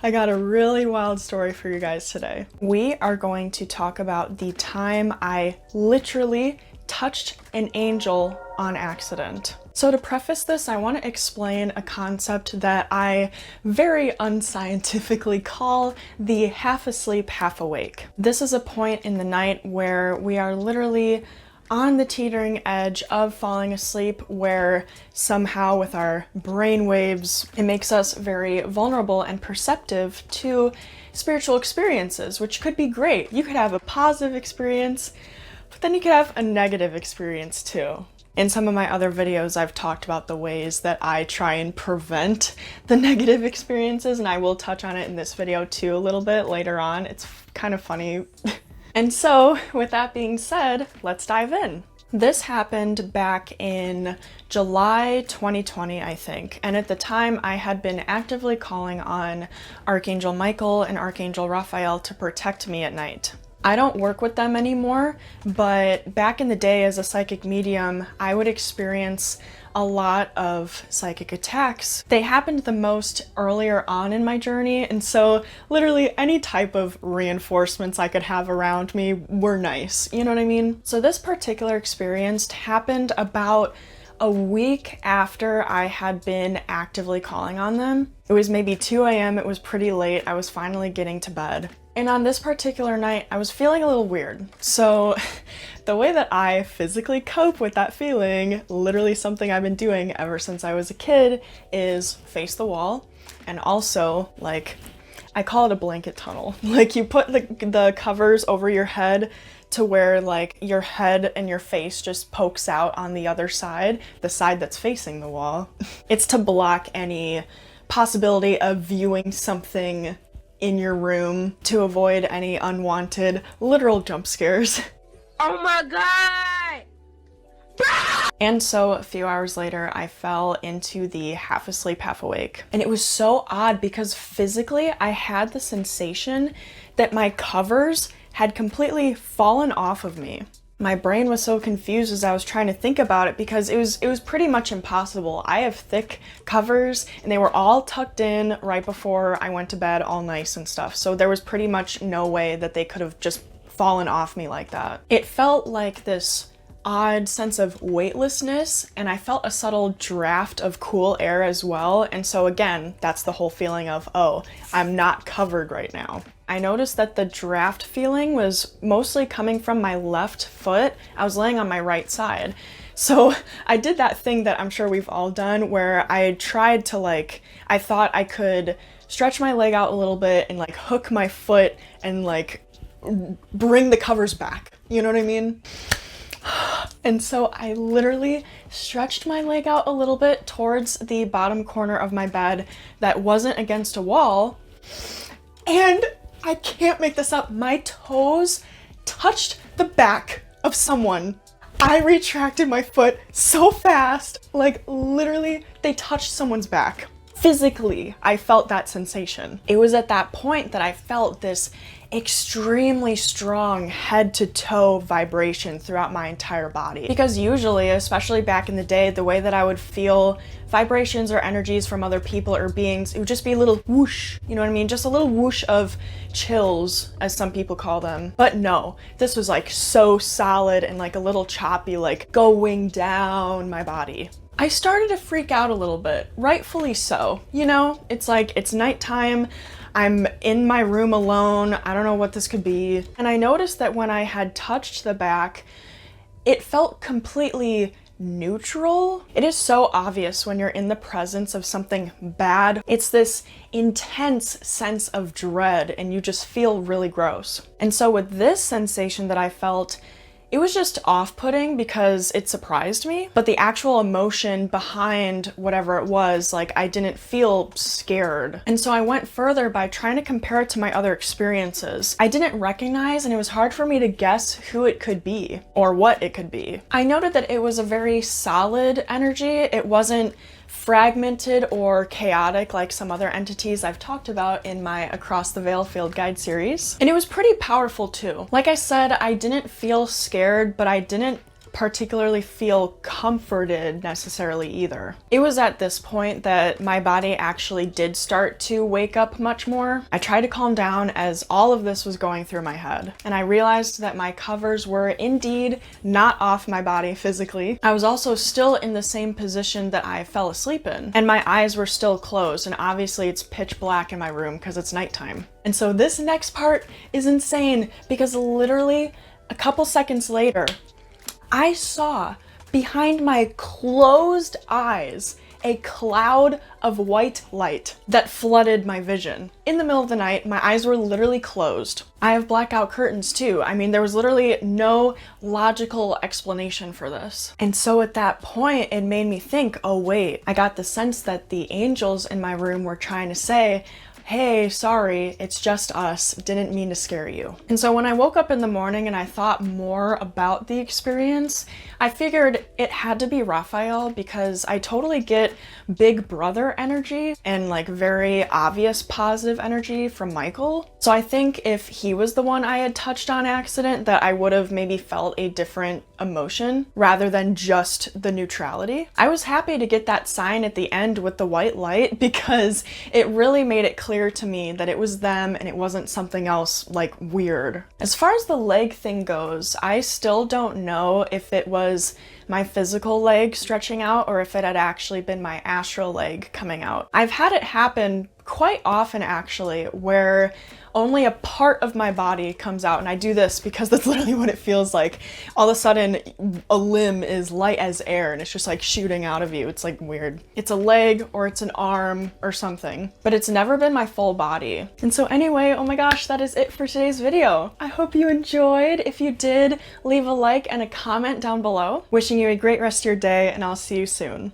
I got a really wild story for you guys today. We are going to talk about the time I literally touched an angel on accident. So to preface this, I want to explain a concept that I very unscientifically call the half asleep, half awake. This is a point in the night where we are literally on the teetering edge of falling asleep, where somehow with our brain waves, it makes us very vulnerable and perceptive to spiritual experiences, which could be great. You could have a positive experience, but then you could have a negative experience too. In some of my other videos, I've talked about the ways that I try and prevent the negative experiences, and I will touch on it in this video too a little bit later on. It's kind of funny. And so, with that being said, let's dive in. This happened back in July 2020, I think, and at the time I had been actively calling on Archangel Michael and Archangel Raphael to protect me at night. I don't work with them anymore, but back in the day as a psychic medium, I would experience a lot of psychic attacks. They happened the most earlier on in my journey, and so literally any type of reinforcements I could have around me were nice, you know what I mean? So this particular experience happened about a week after I had been actively calling on them. It was maybe 2 a.m., it was pretty late, I was finally getting to bed. And on this particular night, I was feeling a little weird. So the way that I physically cope with that feeling, literally something I've been doing ever since I was a kid, is face the wall. And also, like, I call it a blanket tunnel. Like, you put the covers over your head to where, like, your head and your face just pokes out on the other side, the side that's facing the wall. It's to block any possibility of viewing something in your room, to avoid any unwanted literal jump scares. Oh my god! And so a few hours later, I fell into the half asleep, half awake. And it was so odd because physically I had the sensation that my covers had completely fallen off of me. My brain was so confused as I was trying to think about it because it was pretty much impossible. I have thick covers and they were all tucked in right before I went to bed, all nice and stuff. So there was pretty much no way that they could have just fallen off me like that. It felt like this odd sense of weightlessness, and I felt a subtle draft of cool air as well. And so again, that's the whole feeling of, oh, I'm not covered right now. I noticed that the draft feeling was mostly coming from my left foot. I was laying on my right side. So I did that thing that I'm sure we've all done where I tried to, like, I thought I could stretch my leg out a little bit and like hook my foot and like bring the covers back. You know what I mean? And so I literally stretched my leg out a little bit towards the bottom corner of my bed that wasn't against a wall, and I can't make this up, my toes touched the back of someone. I retracted my foot so fast, like literally they touched someone's back. Physically, I felt that sensation. It was at that point that I felt this extremely strong head to toe vibration throughout my entire body. Because usually, especially back in the day, the way that I would feel vibrations or energies from other people or beings, it would just be a little whoosh, you know what I mean? Just a little whoosh of chills, as some people call them. But no, this was like so solid and like a little choppy, like going down my body. I started to freak out a little bit, rightfully so. You know, it's like, it's nighttime, I'm in my room alone, I don't know what this could be. And I noticed that when I had touched the back, it felt completely neutral. It is so obvious when you're in the presence of something bad. It's this intense sense of dread and you just feel really gross. And so with this sensation that I felt, it was just off-putting because it surprised me, but the actual emotion behind whatever it was, like, I didn't feel scared. And so I went further by trying to compare it to my other experiences. I didn't recognize, and it was hard for me to guess who it could be or what it could be. I noted that it was a very solid energy. It wasn't fragmented or chaotic like some other entities I've talked about in my Across the Veil Field Guide series. And it was pretty powerful too. Like I said, I didn't feel scared, but I didn't particularly feel comforted necessarily either. It was at this point that my body actually did start to wake up much more. I tried to calm down as all of this was going through my head, and I realized that my covers were indeed not off my body physically. I was also still in the same position that I fell asleep in, and my eyes were still closed, and obviously it's pitch black in my room because it's nighttime. And so this next part is insane because literally a couple seconds later, I saw behind my closed eyes a cloud of white light that flooded my vision. In the middle of the night, my eyes were literally closed. I have blackout curtains too. I mean, there was literally no logical explanation for this. And so at that point, it made me think, oh wait, I got the sense that the angels in my room were trying to say, hey, sorry, it's just us, didn't mean to scare you. And so when I woke up in the morning and I thought more about the experience, I figured it had to be Raphael because I totally get big brother energy and like very obvious positive energy from Michael. So I think if he was the one I had touched on accident, that I would have maybe felt a different emotion rather than just the neutrality. I was happy to get that sign at the end with the white light because it really made it clear to me that it was them and it wasn't something else like weird. As far as the leg thing goes, I still don't know if it was my physical leg stretching out or if it had actually been my astral leg coming out. I've had it happen quite often actually, where only a part of my body comes out, and I do this because that's literally what it feels like. All of a sudden, a limb is light as air and it's just like shooting out of you. It's like weird. It's a leg or it's an arm or something, but it's never been my full body. And so anyway, oh my gosh, that is it for today's video. I hope you enjoyed. If you did, leave a like and a comment down below. Wishing you a great rest of your day, and I'll see you soon.